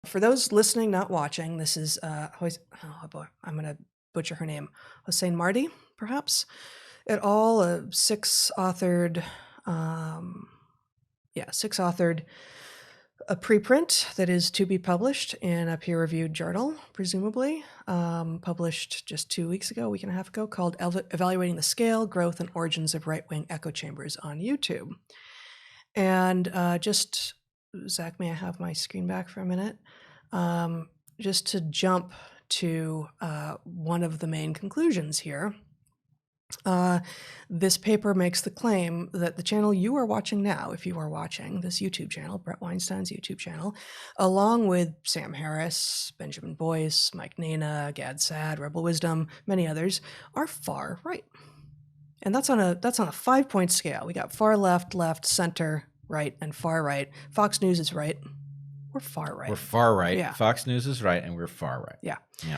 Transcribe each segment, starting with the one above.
For those listening, not watching, this is, oh boy, I'm going to butcher her name, Hossein Mardi, perhaps, et al., a six-authored a preprint that is to be published in a peer-reviewed journal, presumably, published just 2 weeks ago, a week and a half ago, called Evaluating the Scale, Growth, and Origins of Right-Wing Echo Chambers on YouTube. And just, Zach, may I have my screen back for a minute? Just to jump to one of the main conclusions here. This paper makes the claim that the channel you are watching now, if you are watching this YouTube channel, Brett Weinstein's YouTube channel, along with Sam Harris, Benjamin Boyce, Mike Nana, Gad Sad, Rebel Wisdom, many others, are far right. And that's on a 5-point scale. We got far left, left, center, right, and far right. Fox News is right. We're far right. We're far right. Yeah. Fox News is right, and we're far right. Yeah. Yeah.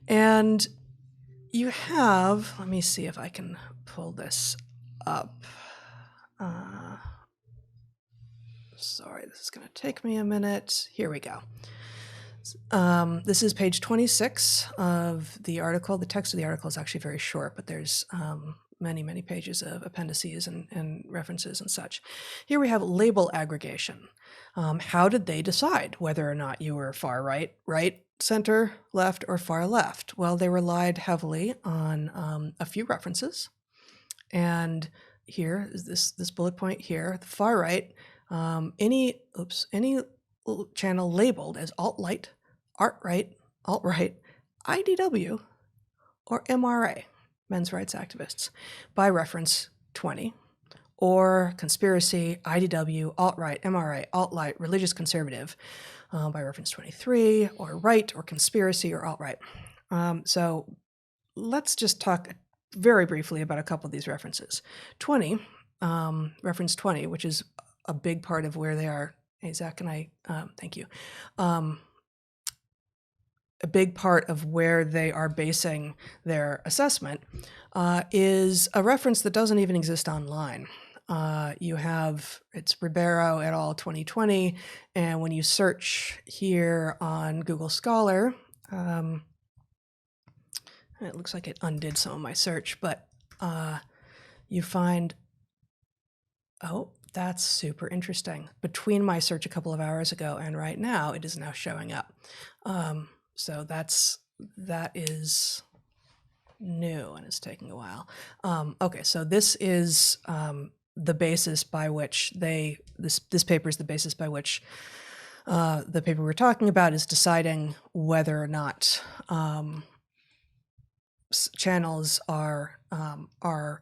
And you have, let me see if I can pull this up. Sorry, this is going to take me a minute. Here we go. This is page 26 of the article. The text of the article is actually very short, but there's many, many pages of appendices and references and such. Here we have label aggregation. How did they decide whether or not you were far right, center, left, or far left? Well, they relied heavily on a few references. And here is this bullet point here, the far right, any channel labeled as alt-right, alt-right, IDW, or MRA, men's rights activists, by reference 20, or conspiracy, IDW, alt-right, MRA, alt-right, religious conservative, by reference 23, or right, or conspiracy, or alt-right. So let's just talk very briefly about a couple of these references. 20, reference 20, which is a big part of where they are. Hey, Zach, and I, thank you. A big part of where they are basing their assessment is a reference that doesn't even exist online. You have, it's Ribeiro et al. 2020, and when you search here on Google Scholar, it looks like it undid some of my search, but you find, oh, that's super interesting. Between my search a couple of hours ago and right now, it is now showing up. So that is new, and it's taking a while. Okay, so this is the basis by which this paper is the basis by which the paper we're talking about is deciding whether or not channels are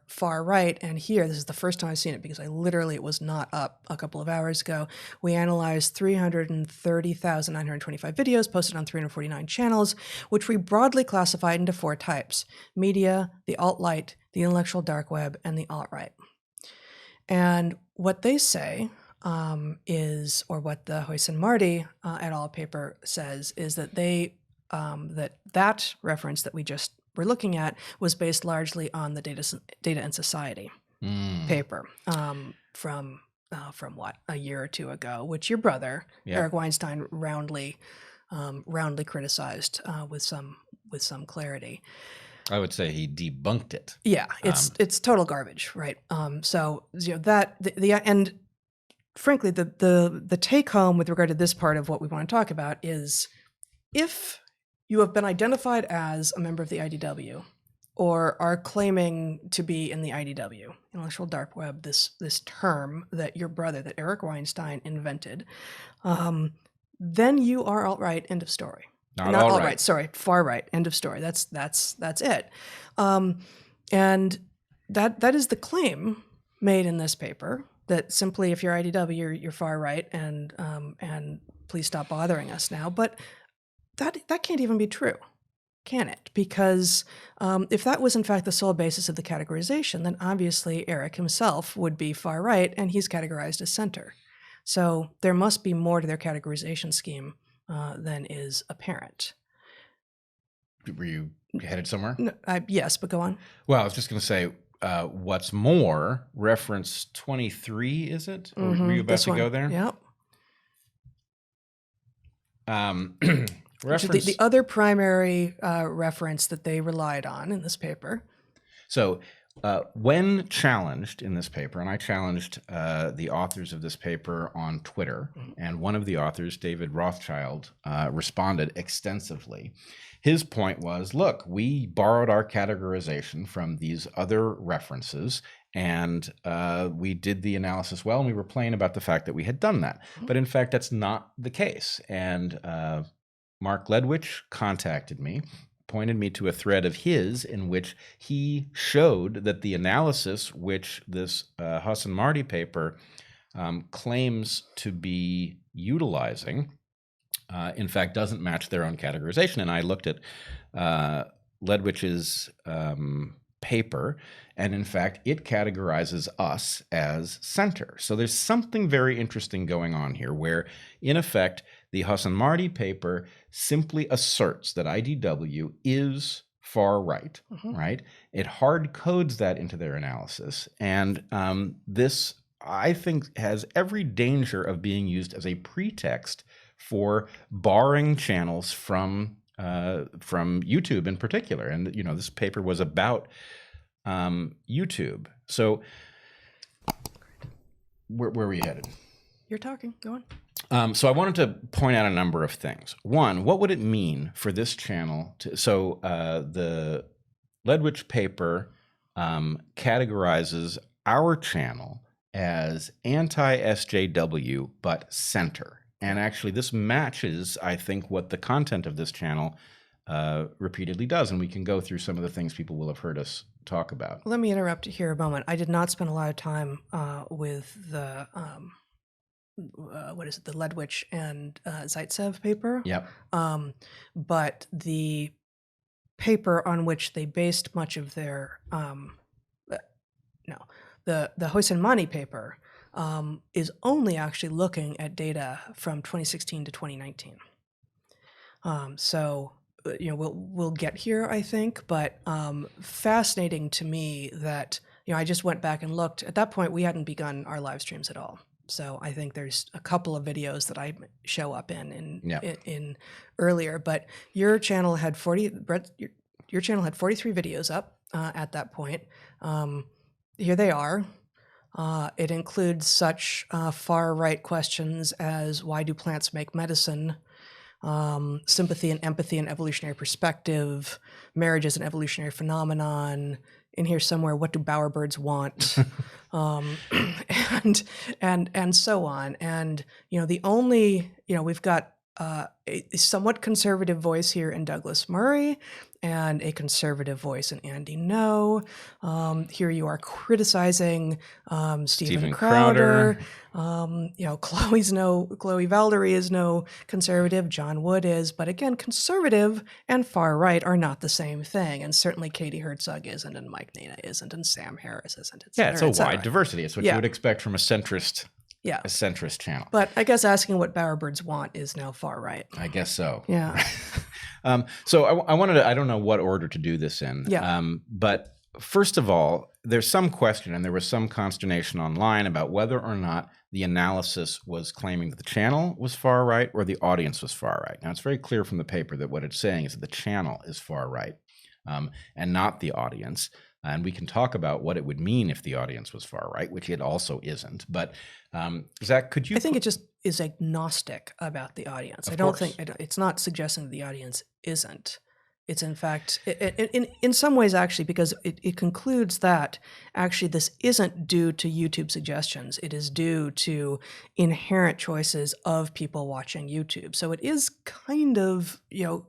far right. And here, this is the first time I've seen it because it was not up a couple of hours ago. We analyzed 330,925 videos posted on 349 channels, which we broadly classified into 4 types: media, the alt-right, the intellectual dark web, and the alt-right. And what they say is, or what the Hossein Mardi et al. Paper says, is that that reference that we're looking at was based largely on the Data and Society paper from what, a year or two ago, which your brother Eric Weinstein roundly criticized with some clarity. I would say he debunked it. Yeah, it's total garbage, right? So that and frankly, the take home with regard to this part of what we want to talk about is, if you have been identified as a member of the IDW, or are claiming to be in the IDW, intellectual dark web, this term that your brother, that Eric Weinstein, invented, then you are alt-right, end of story. Not alt-right, sorry, far right, end of story. That's it. And that is the claim made in this paper, that simply if you're IDW, you're far right, and please stop bothering us now. But that can't even be true, can it? Because if that was in fact the sole basis of the categorization, then obviously Eric himself would be far right, and he's categorized as center. So there must be more to their categorization scheme than is apparent. Were you headed somewhere? No, yes, but go on. Well, I was just going to say, what's more, reference 23, is it? Or were you about to go there? Yep. Which is the other primary reference that they relied on in this paper. So when challenged in this paper, and I challenged the authors of this paper on Twitter, and one of the authors, David Rothschild, responded extensively. His point was, look, we borrowed our categorization from these other references, and we did the analysis well, and we were playing about the fact that we had done that. But in fact, that's not the case. And Mark Ledwich contacted me, pointed me to a thread of his in which he showed that the analysis which this Hassan Marty paper claims to be utilizing, in fact, doesn't match their own categorization. And I looked at Ledwich's paper, and in fact, it categorizes us as center. So there's something very interesting going on here where, in effect, the Hassan Marty paper simply asserts that IDW is far right, right? It hard codes that into their analysis. And this, I think, has every danger of being used as a pretext for barring channels from YouTube in particular. And, you know, this paper was about YouTube. So where are we headed? You're talking. Go on. So I wanted to point out a number of things. One, what would it mean for this channel to, so the Ledwich paper categorizes our channel as anti-SJW, but center. And actually this matches, I think, what the content of this channel repeatedly does. And we can go through some of the things people will have heard us talk about. Let me interrupt here a moment. I did not spend a lot of time with the the Ledwich and Zaitsev paper. Yep. But the paper on which they based much of their the Hoysen-Mani paper is only actually looking at data from 2016 to 2019. So you know, we'll get here, I think, but fascinating to me that, you know, I just went back and looked. At that point, we hadn't begun our live streams at all. So I think there's a couple of videos that I show up in earlier, but your channel had 43 videos up at that point. Here they are. It includes such far right questions as why do plants make medicine, sympathy and empathy and evolutionary perspective, marriage as an evolutionary phenomenon. In here somewhere, what do bowerbirds want, and so on. And you know, the only, you know, we've got a somewhat conservative voice here in Douglas Murray, and a conservative voice in Andy No. Here you are criticizing Stephen Crowder. You know, Chloe Valdery is no conservative. John Wood is, but again, conservative and far right are not the same thing. And certainly Katie Herzog isn't, and Mike Nina isn't, and Sam Harris isn't. It's a wide diversity. It's what you would expect from a centrist. Yeah. A centrist channel. But I guess asking what bowerbirds want is now far right. I guess so. Yeah. So I wanted to, I don't know what order to do this in. Yeah. But first of all, there's some question, and there was some consternation online about whether or not the analysis was claiming that the channel was far right or the audience was far right. Now, it's very clear from the paper that what it's saying is that the channel is far right and not the audience. And we can talk about what it would mean if the audience was far right, which it also isn't. But Zach, could you? I think it just is agnostic about the audience. I don't think it's not suggesting that the audience isn't. It's in fact, in some ways actually, because it concludes that actually this isn't due to YouTube suggestions. It is due to inherent choices of people watching YouTube. So it is kind of, you know,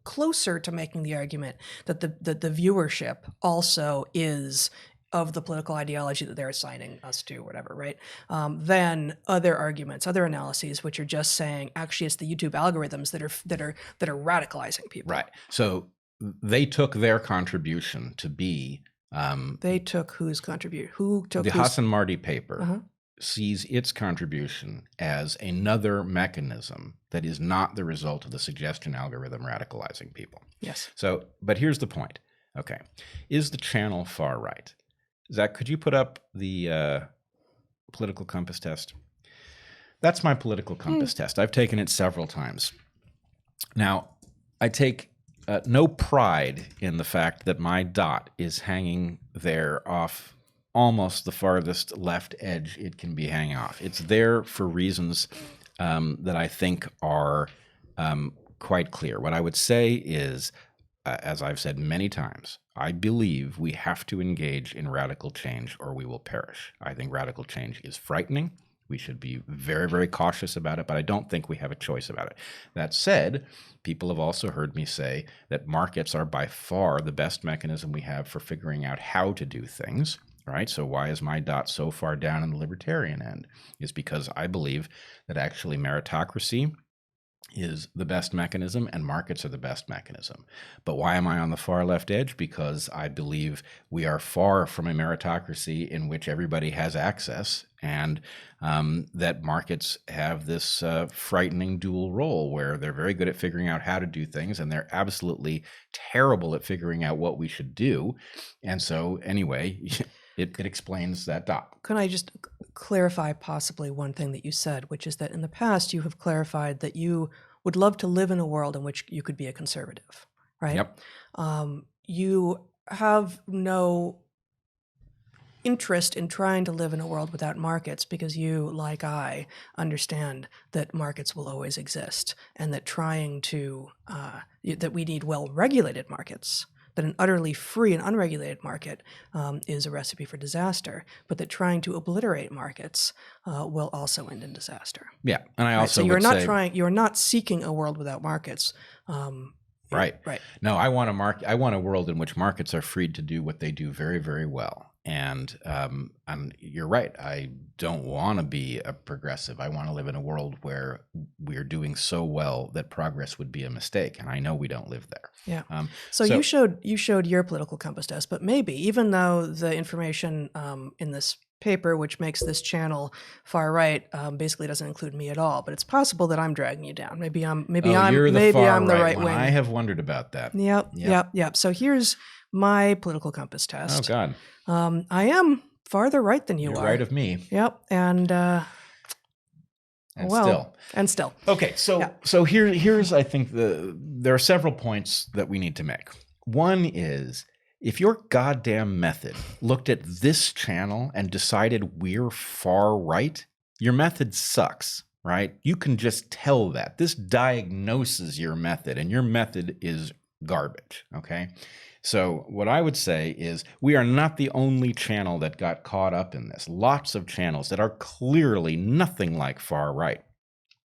closer to making the argument that the viewership also is of the political ideology that they're assigning us to, whatever, right? Than other arguments, other analyses, which are just saying actually it's the YouTube algorithms that are radicalizing people. Right. So they took their contribution to be. They took whose contribution? Who took the Hassan Marty paper? Sees its contribution as another mechanism that is not the result of the suggestion algorithm radicalizing people. Yes. So, but here's the point. Okay, is the channel far right? Zach, could you put up the political compass test? That's my political compass test. I've taken it several times. Now, I take no pride in the fact that my dot is hanging there off almost the farthest left edge it can be hanging off. It's there for reasons that I think are quite clear. What I would say is, as I've said many times, I believe we have to engage in radical change or we will perish. I think radical change is frightening. We should be very, very cautious about it, but I don't think we have a choice about it. That said, people have also heard me say that markets are by far the best mechanism we have for figuring out how to do things, right? So why is my dot so far down in the libertarian end? Is because I believe that actually meritocracy is the best mechanism and markets are the best mechanism. But why am I on the far left edge? Because I believe we are far from a meritocracy in which everybody has access, and that markets have this frightening dual role where they're very good at figuring out how to do things and they're absolutely terrible at figuring out what we should do. And so anyway, it explains that dot. Can I just clarify possibly one thing that you said, which is that in the past you have clarified that you would love to live in a world in which you could be a conservative, right? Yep. You have no interest in trying to live in a world without markets because you, like I, understand that markets will always exist and that that we need well-regulated markets, that an utterly free and unregulated market is a recipe for disaster, but that trying to obliterate markets will also end in disaster. Yeah, and I also so would you're not seeking a world without markets. Right. Right. No, I want a world in which markets are freed to do what they do very, very well. And you're right. I don't want to be a progressive. I want to live in a world where we're doing so well that progress would be a mistake. And I know we don't live there. Yeah. So you showed your political compass test, but maybe even though the information in this paper, which makes this channel far right, basically doesn't include me at all, but it's possible that I'm dragging you down. Maybe I'm the right wing. I have wondered about that. Yep. So here's my political compass test. Oh God. I am farther right than you You're are. right of me. Yep. And still. Okay. So here's I think there are several points that we need to make. One is, if your goddamn method looked at this channel and decided we're far right, your method sucks, right? You can just tell that. This diagnoses your method, and your method is garbage, okay? So what I would say is we are not the only channel that got caught up in this. Lots of channels that are clearly nothing like far right.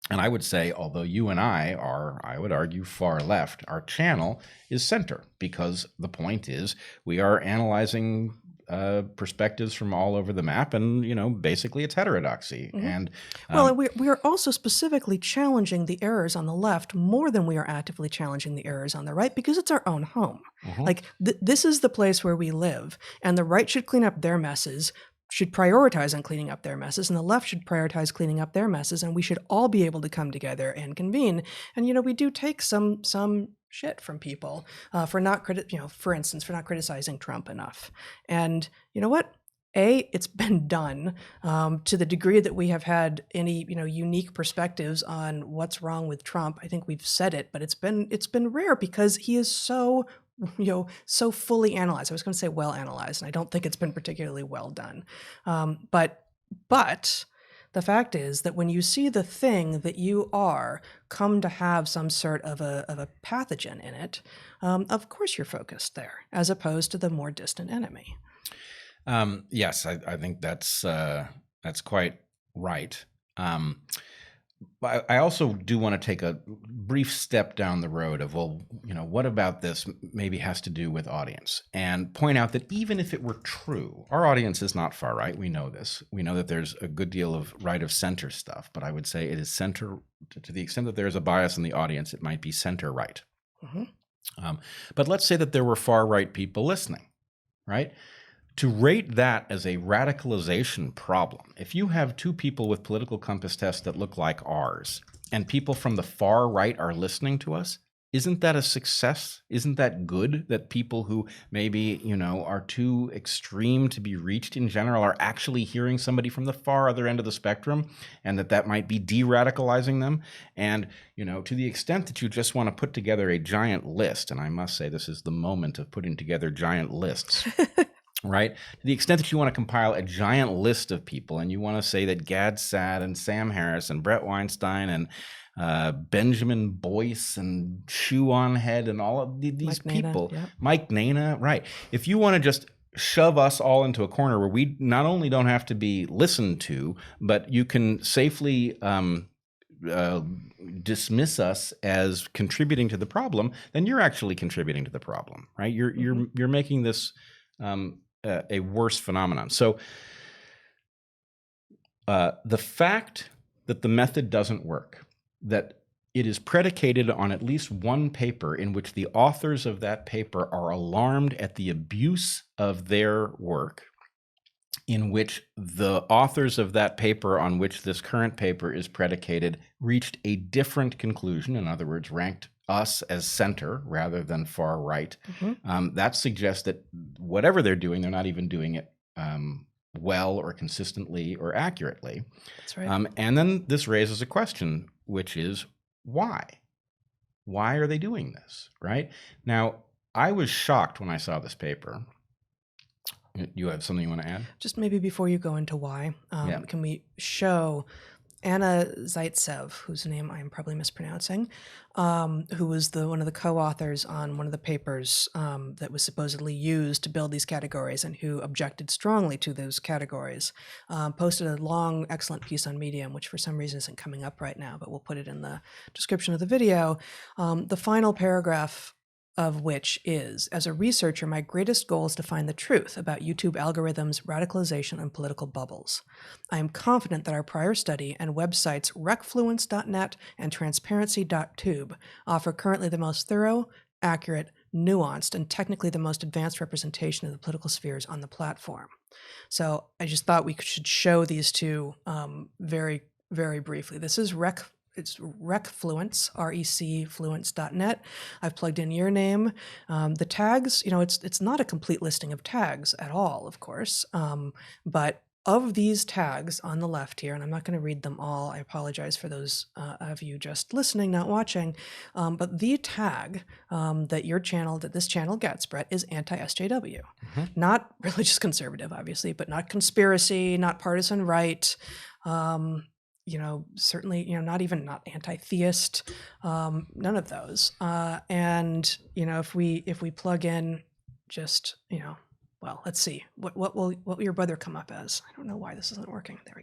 And I would say, although you and I are, I would argue, far left, our channel is center, because the point is we are analyzing perspectives from all over the map, and basically it's heterodoxy. Mm-hmm. And we are also specifically challenging the errors on the left more than we are actively challenging the errors on the right, because it's our own home. Mm-hmm. Like this is the place where we live, and the right should clean up their messes, should prioritize on cleaning up their messes, and the left should prioritize cleaning up their messes, and we should all be able to come together and convene. And we do take some shit from people for not for instance, for not criticizing Trump enough. And you know what? It's been done to the degree that we have had any unique perspectives on what's wrong with Trump. I think we've said it, but it's been rare because he is so fully analyzed. I was going to say well analyzed, and I don't think it's been particularly well done. But the fact is that when you see the thing that you are come to have some sort of a pathogen in it, of course you're focused there, as opposed to the more distant enemy. Yes, I think that's quite right. I also do want to take a brief step down the road of, what about this maybe has to do with audience, and point out that even if it were true, our audience is not far right. We know this. We know that there's a good deal of right of center stuff, but I would say it is center to the extent that there is a bias in the audience, it might be center right. Mm-hmm. But let's say that there were far right people listening, right? To rate that as a radicalization problem, if you have two people with political compass tests that look like ours, and people from the far right are listening to us, isn't that a success? Isn't that good that people who maybe, are too extreme to be reached in general are actually hearing somebody from the far other end of the spectrum, and that might be de-radicalizing them? And, to the extent that you just want to put together a giant list, and I must say this is the moment of putting together giant lists, right? To the extent that you want to compile a giant list of people and you want to say that Gad Saad and Sam Harris and Brett Weinstein and Benjamin Boyce and Shoe on Head and all of these Mike people, Nana, yeah. Mike Nana, right? If you want to just shove us all into a corner where we not only don't have to be listened to, but you can safely dismiss us as contributing to the problem, then you're actually contributing to the problem, right? You're making this a worse phenomenon. So the fact that the method doesn't work, that it is predicated on at least one paper in which the authors of that paper are alarmed at the abuse of their work, in which the authors of that paper on which this current paper is predicated reached a different conclusion, in other words, ranked us as center rather than far right. That suggests that whatever they're doing, they're not even doing it well or consistently or accurately. That's right. And then this raises a question, which is why? Why are they doing this, right? Now, I was shocked when I saw this paper. You have something you want to add? Just maybe before you go into why, can we show Anna Zaitsev, whose name I'm probably mispronouncing, who was one of the co-authors on one of the papers that was supposedly used to build these categories and who objected strongly to those categories, posted a long, excellent piece on Medium, which for some reason isn't coming up right now, but we'll put it in the description of the video. The final paragraph of which is, as a researcher, my greatest goal is to find the truth about YouTube algorithms, radicalization, and political bubbles. I am confident that our prior study and websites recfluence.net and transparency.tube offer currently the most thorough, accurate, nuanced, and technically the most advanced representation of the political spheres on the platform. So I just thought we should show these two very, very briefly. This is It's recfluence, recfluence.net. I've plugged in your name. The tags, it's not a complete listing of tags at all, of course. But of these tags on the left here, and I'm not going to read them all. I apologize for those of you just listening, not watching. But the tag that this channel gets, Brett, is anti-SJW. Not religious conservative, obviously, but not conspiracy, not partisan right. Certainly, not anti-theist, none of those. And, if we plug in just, well, let's see, what will your brother come up as? I don't know why this isn't working. There we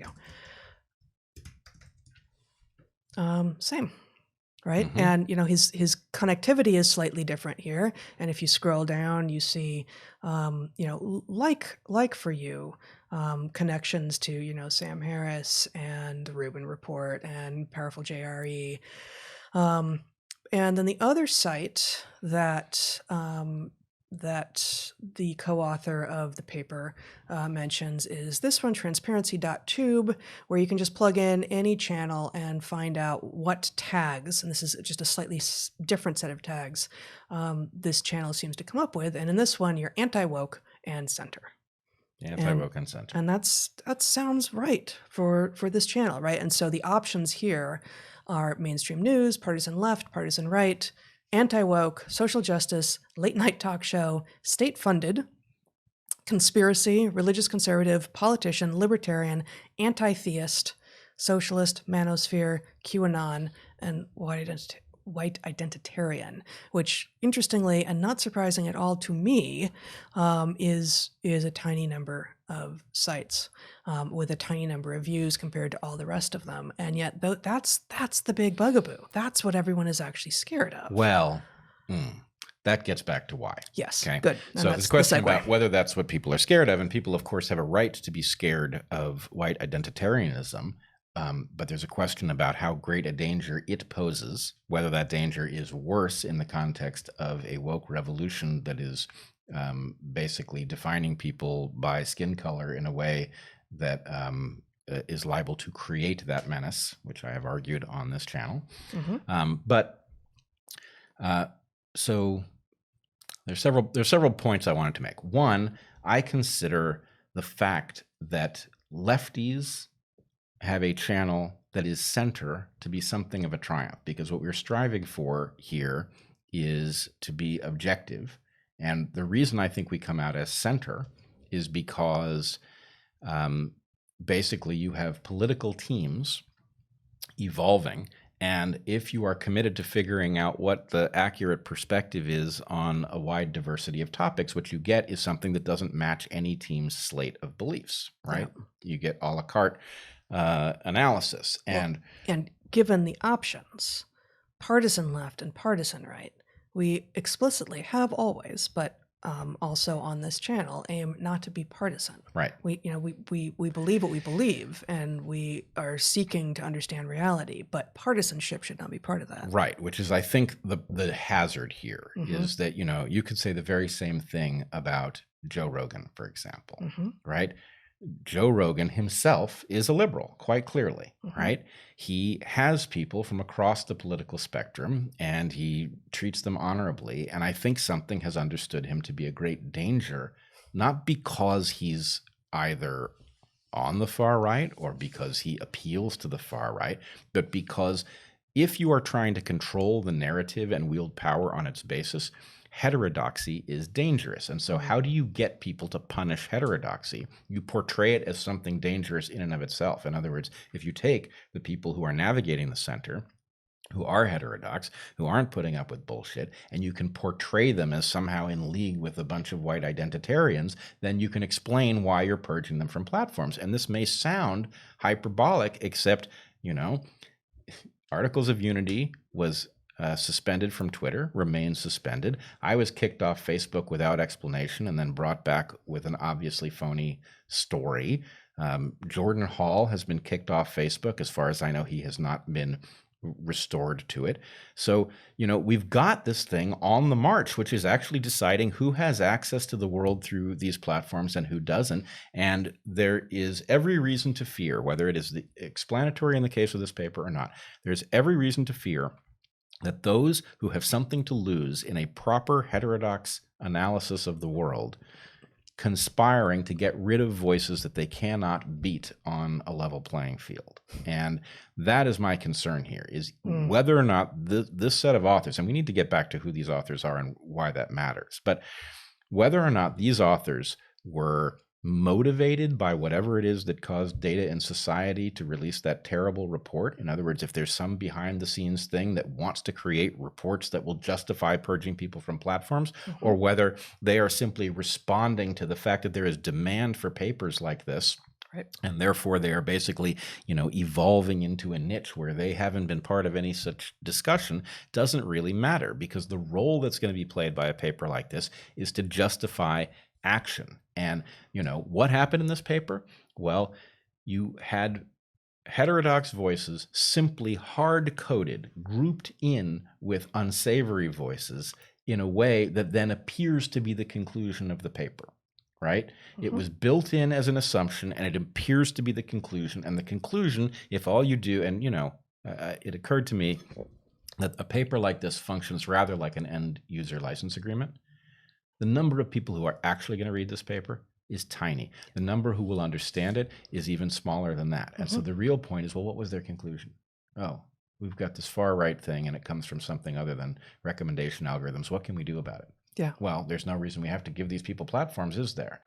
go. Same, right? And, his connectivity is slightly different here. And if you scroll down, you see, like for you, connections to, Sam Harris and the Rubin Report and Powerful JRE. And then the other site that the co-author of the paper mentions is this one, transparency.tube, where you can just plug in any channel and find out what tags, and this is just a slightly different set of tags, this channel seems to come up with. And in this one, you're anti-woke and center. Anti-woke and center. And that sounds right for this channel, right? And so the options here are mainstream news, partisan left, partisan right, anti-woke, social justice, late night talk show, state-funded, conspiracy, religious conservative, politician, libertarian, anti-theist, socialist, manosphere, QAnon, and white identitarian, which interestingly and not surprising at all to me, is a tiny number of sites with a tiny number of views compared to all the rest of them. And yet that's the big bugaboo. That's what everyone is actually scared of. Well, that gets back to why. Yes. Okay. Good. And so this question about whether that's what people are scared of, and people, of course, have a right to be scared of white identitarianism. But there's a question about how great a danger it poses, whether that danger is worse in the context of a woke revolution that is basically defining people by skin color in a way that is liable to create that menace, which I have argued on this channel. But So there's several points I wanted to make. One, I consider the fact that lefties have a channel that is center to be something of a triumph, because what we're striving for here is to be objective. And the reason I think we come out as center is because basically you have political teams evolving. And if you are committed to figuring out what the accurate perspective is on a wide diversity of topics, what you get is something that doesn't match any team's slate of beliefs, right? Yeah. You get a la carte analysis. And given the options, partisan left and partisan right, we explicitly have always, but also on this channel, aim not to be partisan. Right. We believe what we believe, and we are seeking to understand reality, but partisanship should not be part of that. Right. Which is, I think, the hazard here is that, you could say the very same thing about Joe Rogan, for example, right? Joe Rogan himself is a liberal, quite clearly, right? He has people from across the political spectrum, and he treats them honorably. And I think something has understood him to be a great danger, not because he's either on the far right or because he appeals to the far right, but because if you are trying to control the narrative and wield power on its basis, heterodoxy is dangerous. And so how do you get people to punish heterodoxy? You portray it as something dangerous in and of itself. In other words, if you take the people who are navigating the center, who are heterodox, who aren't putting up with bullshit, and you can portray them as somehow in league with a bunch of white identitarians, then you can explain why you're purging them from platforms. And this may sound hyperbolic, except, Articles of Unity was suspended from Twitter, remains suspended. I was kicked off Facebook without explanation and then brought back with an obviously phony story. Jordan Hall has been kicked off Facebook. As far as I know, he has not been restored to it. So, we've got this thing on the march, which is actually deciding who has access to the world through these platforms and who doesn't. And there is every reason to fear, whether it is the explanatory in the case of this paper or not, there's every reason to fear that those who have something to lose in a proper heterodox analysis of the world conspiring to get rid of voices that they cannot beat on a level playing field. And that is my concern here, is whether or not this set of authors, and we need to get back to who these authors are and why that matters, but whether or not these authors were motivated by whatever it is that caused Data and Society to release that terrible report. In other words, if there's some behind the scenes thing that wants to create reports that will justify purging people from platforms, or whether they are simply responding to the fact that there is demand for papers like this. Right. And therefore they are basically, evolving into a niche where they haven't been part of any such discussion, doesn't really matter, because the role that's going to be played by a paper like this is to justify action. And, what happened in this paper? Well, you had heterodox voices simply hard-coded, grouped in with unsavory voices in a way that then appears to be the conclusion of the paper, right? It was built in as an assumption, and it appears to be the conclusion. And the conclusion, if all you do, and, it occurred to me that a paper like this functions rather like an end-user license agreement. The number of people who are actually going to read this paper is tiny. The number who will understand it is even smaller than that. And so the real point is, well, what was their conclusion? Oh, we've got this far right thing, and it comes from something other than recommendation algorithms. What can we do about it? Yeah. Well, there's no reason we have to give these people platforms, is there?